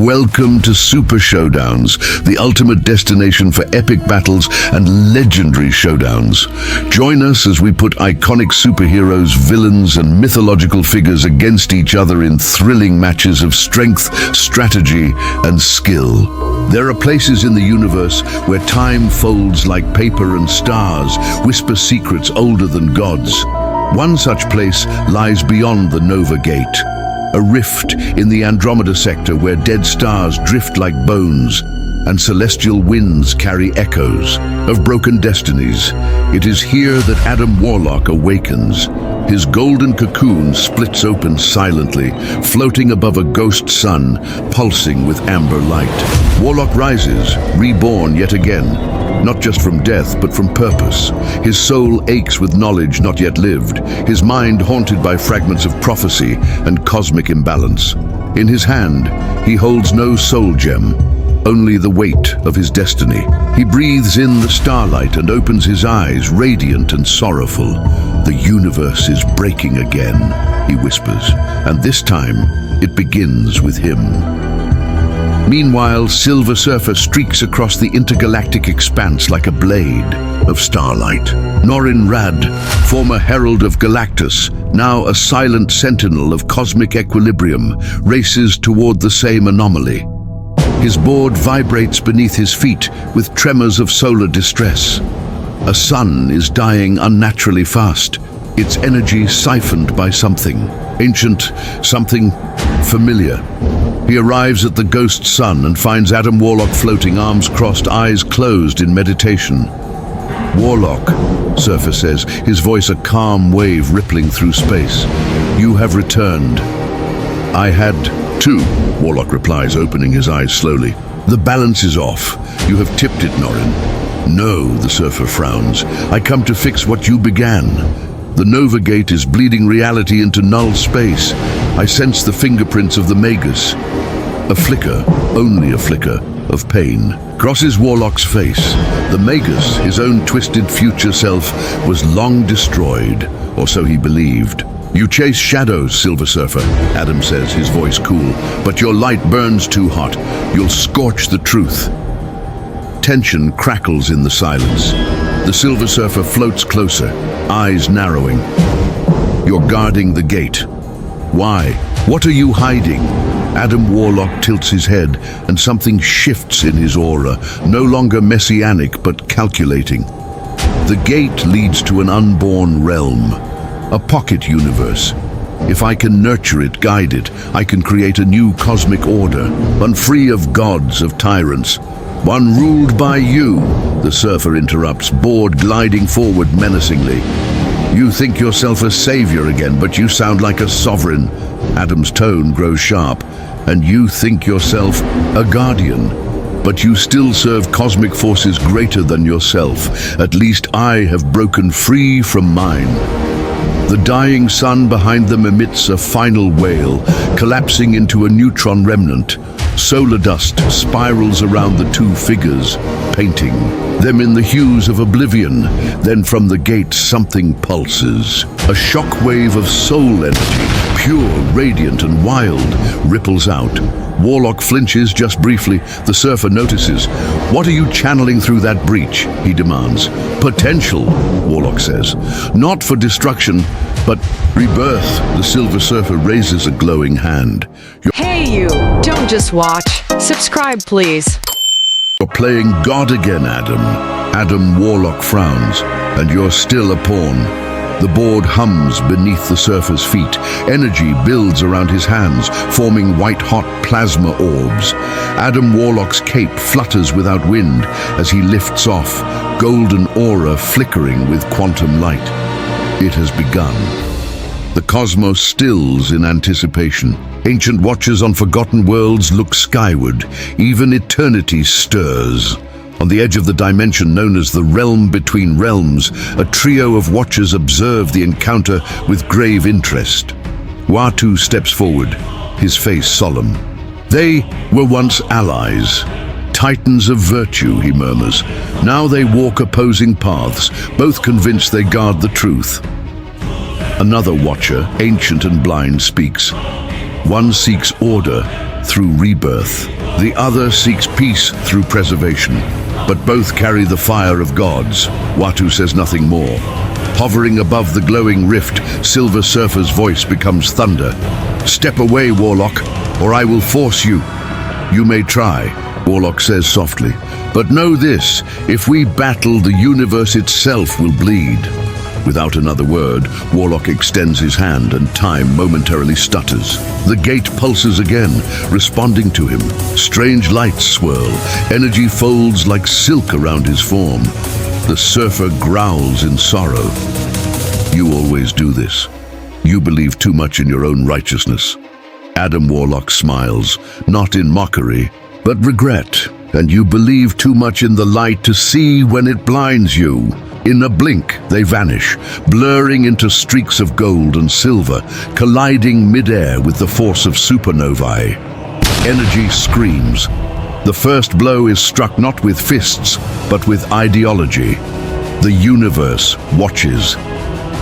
Welcome to Super Showdowns, the ultimate destination for epic battles and legendary showdowns. Join us as we put iconic superheroes, villains, and mythological figures against each other in thrilling matches of strength, strategy, and skill. There are places in the universe where time folds like paper and stars whisper secrets older than gods. One such place lies beyond the Nova Gate. A rift in the Andromeda sector where dead stars drift like bones and celestial winds carry echoes of broken destinies. It is here that Adam Warlock awakens. His golden cocoon splits open silently, floating above a ghost sun, pulsing with amber light. Warlock rises, reborn yet again, not just from death, but from purpose. His soul aches with knowledge not yet lived, his mind haunted by fragments of prophecy and cosmic imbalance. In his hand, he holds no soul gem, only the weight of his destiny. He breathes in the starlight and opens his eyes, radiant and sorrowful. The universe is breaking again, he whispers, and this time it begins with him. Meanwhile, Silver Surfer streaks across the intergalactic expanse like a blade of starlight. Norrin Radd, former herald of Galactus, now a silent sentinel of cosmic equilibrium, races toward the same anomaly. His board vibrates beneath his feet with tremors of solar distress. A sun is dying unnaturally fast, its energy siphoned by something ancient, something familiar. He arrives at the ghost sun and finds Adam Warlock floating, arms crossed, eyes closed in meditation. "Warlock," Surfer says, his voice a calm wave rippling through space. "You have returned." "I had to," Warlock replies, opening his eyes slowly. "The balance is off. You have tipped it, Norrin." "No," the Surfer frowns. "I come to fix what you began. The Nova Gate is bleeding reality into null space. I sense the fingerprints of the Magus." A flicker, only a flicker, of pain crosses Warlock's face. The Magus, his own twisted future self, was long destroyed, or so he believed. "You chase shadows, Silver Surfer," Adam says, his voice cool, "but your light burns too hot. You'll scorch the truth." Tension crackles in the silence. The Silver Surfer floats closer, eyes narrowing. "You're guarding the gate. Why? What are you hiding?" Adam Warlock tilts his head, and something shifts in his aura, no longer messianic but calculating. The gate leads to an unborn realm, a pocket universe. If I can nurture it, guide it, I can create a new cosmic order, one free of gods, of tyrants. "One ruled by you," the Surfer interrupts, board gliding forward menacingly. "You think yourself a savior again, but you sound like a sovereign." Adam's tone grows sharp. "And you think yourself a guardian, but you still serve cosmic forces greater than yourself. At least I have broken free from mine." The dying sun behind them emits a final wail, collapsing into a neutron remnant. Solar dust spirals around the two figures, painting them in the hues of oblivion. Then from the gate something pulses. A shockwave of soul energy, pure, radiant, and wild, ripples out. Warlock flinches just briefly. The Surfer notices. "What are you channeling through that breach?" he demands. "Potential," Warlock says. "Not for destruction, but rebirth." The Silver Surfer raises a glowing hand. Hey you, don't just watch. Subscribe, please. "You're playing God again, Adam." Adam Warlock frowns. "And you're still a pawn." The board hums beneath the Surfer's feet. Energy builds around his hands, forming white-hot plasma orbs. Adam Warlock's cape flutters without wind as he lifts off, golden aura flickering with quantum light. It has begun. The cosmos stills in anticipation. Ancient watchers on forgotten worlds look skyward. Even eternity stirs. On the edge of the dimension known as the Realm Between Realms, a trio of watchers observe the encounter with grave interest. Watu steps forward, his face solemn. "They were once allies, titans of virtue," he murmurs. "Now they walk opposing paths, both convinced they guard the truth." Another watcher, ancient and blind, speaks. "One seeks order, through rebirth. The other seeks peace through preservation. But both carry the fire of gods. Watu says nothing more. Hovering above the glowing rift, Silver Surfer's voice becomes thunder. "Step away, Warlock, or I will force you." "You may try," Warlock says softly. "But know this, if we battle, the universe itself will bleed." Without another word, Warlock extends his hand and time momentarily stutters. The gate pulses again, responding to him. Strange lights swirl, energy folds like silk around his form. The surfer growls in sorrow. "You always do this. You believe too much in your own righteousness." Adam Warlock smiles, not in mockery, but regret. "And you believe too much in the light to see when it blinds you." In a blink, they vanish, blurring into streaks of gold and silver, colliding mid-air with the force of supernovae. Energy screams. The first blow is struck not with fists, but with ideology. The universe watches.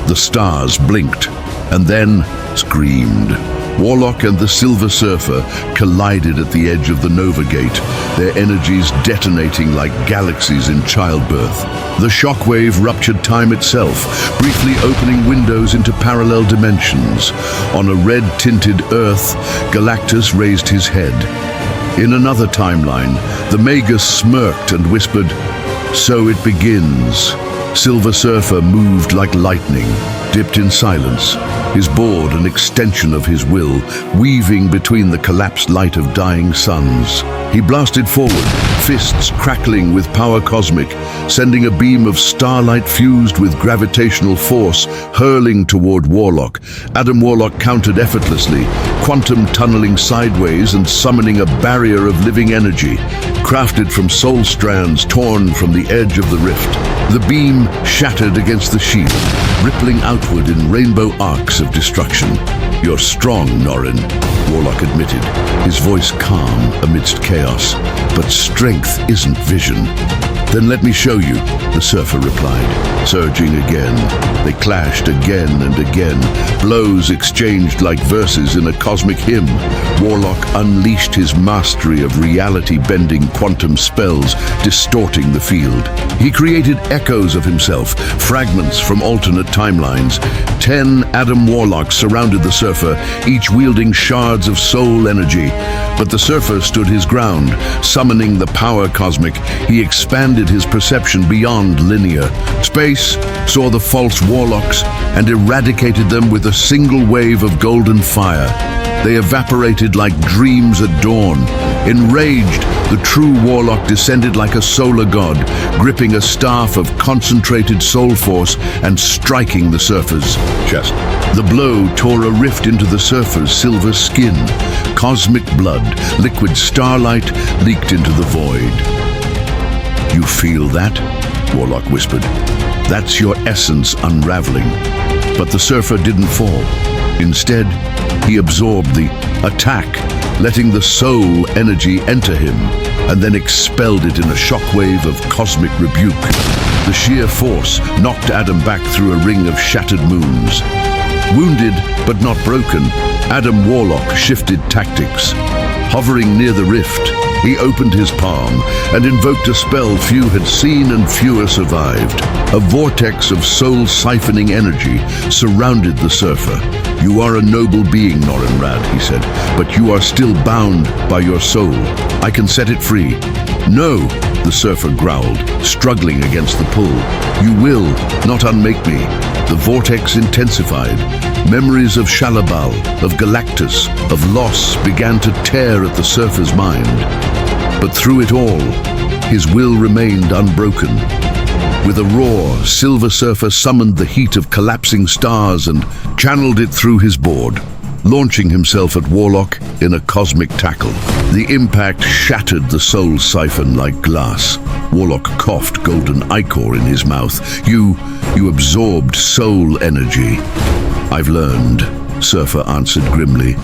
The stars blinked, and then screamed. Warlock and the Silver Surfer collided at the edge of the Nova Gate, their energies detonating like galaxies in childbirth. The shockwave ruptured time itself, briefly opening windows into parallel dimensions. On a red-tinted Earth, Galactus raised his head. In another timeline, the Magus smirked and whispered, "So it begins." Silver Surfer moved like lightning, dipped in silence, his board an extension of his will, weaving between the collapsed light of dying suns. He blasted forward, fists crackling with power cosmic, sending a beam of starlight fused with gravitational force, hurling toward Warlock. Adam Warlock countered effortlessly, quantum tunneling sideways and summoning a barrier of living energy, crafted from soul strands torn from the edge of the rift. The beam shattered against the shield, rippling outward in rainbow arcs of destruction. "You're strong, Norrin," Warlock admitted, his voice calm amidst chaos. "But strength isn't vision." "Then let me show you," the Surfer replied, surging again. They clashed again and again, blows exchanged like verses in a cosmic hymn. Warlock unleashed his mastery of reality-bending quantum spells, distorting the field. He created echoes of himself, fragments from alternate timelines. 10 Adam Warlocks surrounded the Surfer, each wielding shards of soul energy. But the Surfer stood his ground, summoning the power cosmic. He expanded his perception beyond linear. Space saw the false Warlocks and eradicated them with a single wave of golden fire. They evaporated like dreams at dawn. Enraged, the true Warlock descended like a solar god, gripping a staff of concentrated soul force and striking the Surfer's chest. The blow tore a rift into the Surfer's silver skin. Cosmic blood, liquid starlight, leaked into the void. "You feel that?" Warlock whispered. "That's your essence unraveling." But the Surfer didn't fall. Instead, he absorbed the attack, letting the soul energy enter him, and then expelled it in a shockwave of cosmic rebuke. The sheer force knocked Adam back through a ring of shattered moons. Wounded but not broken, Adam Warlock shifted tactics. Hovering near the rift, he opened his palm and invoked a spell few had seen and fewer survived. A vortex of soul-siphoning energy surrounded the Surfer. "You are a noble being, Norrinrad," he said, "but you are still bound by your soul. I can set it free." "No," the Surfer growled, struggling against the pull. "You will not unmake me." The vortex intensified. Memories of Shalabal, of Galactus, of loss began to tear at the Surfer's mind. But through it all, his will remained unbroken. With a roar, Silver Surfer summoned the heat of collapsing stars and channeled it through his board, launching himself at Warlock in a cosmic tackle. The impact shattered the soul siphon like glass. Warlock coughed golden ichor in his mouth. You absorbed soul energy." "I've learned," Surfer answered grimly.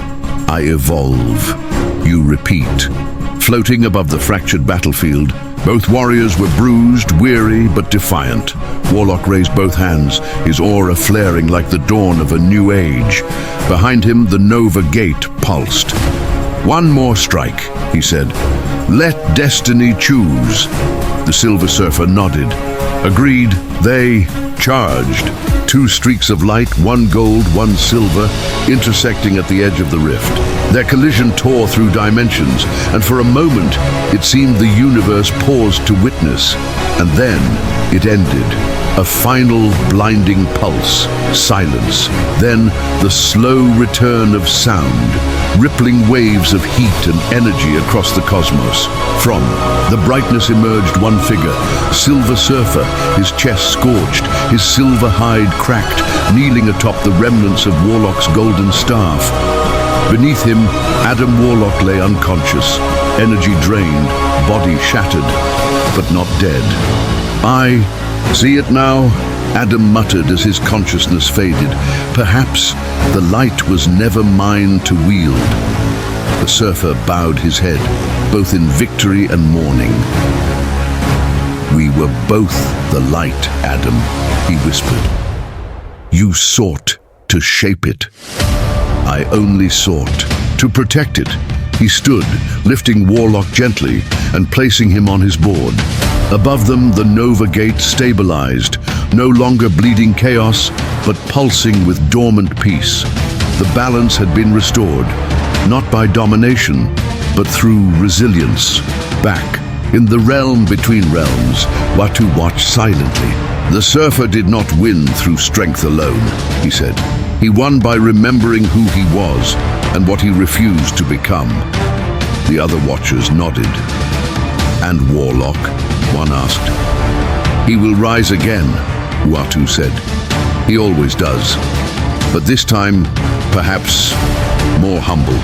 "I evolve." "You repeat." Floating above the fractured battlefield, both warriors were bruised, weary, but defiant. Warlock raised both hands, his aura flaring like the dawn of a new age. Behind him, the Nova Gate pulsed. One more strike, he said. Let destiny choose. The Silver Surfer nodded. Agreed, they charged. 2 streaks of light, one gold, one silver, intersecting at the edge of the rift. Their collision tore through dimensions, and for a moment it seemed the universe paused to witness. And then it ended. A final blinding pulse, silence, then the slow return of sound, rippling waves of heat and energy across the cosmos. From the brightness emerged one figure, Silver Surfer, his chest scorched, his silver hide cracked, kneeling atop the remnants of Warlock's golden staff. Beneath him, Adam Warlock lay unconscious, energy drained, body shattered, but not dead. I see it now, Adam muttered as his consciousness faded. Perhaps the light was never mine to wield. The surfer bowed his head, both in victory and mourning. We were both the light, Adam, he whispered. You sought to shape it. I only sought to protect it. He stood, lifting Warlock gently and placing him on his board. Above them, the Nova Gate stabilized, no longer bleeding chaos, but pulsing with dormant peace. The balance had been restored, not by domination, but through resilience. Back, in the realm between realms, Watu watched silently. The surfer did not win through strength alone, he said. He won by remembering who he was and what he refused to become. The other watchers nodded. And Warlock? One asked. He will rise again, Watu said. He always does. But this time, perhaps more humble.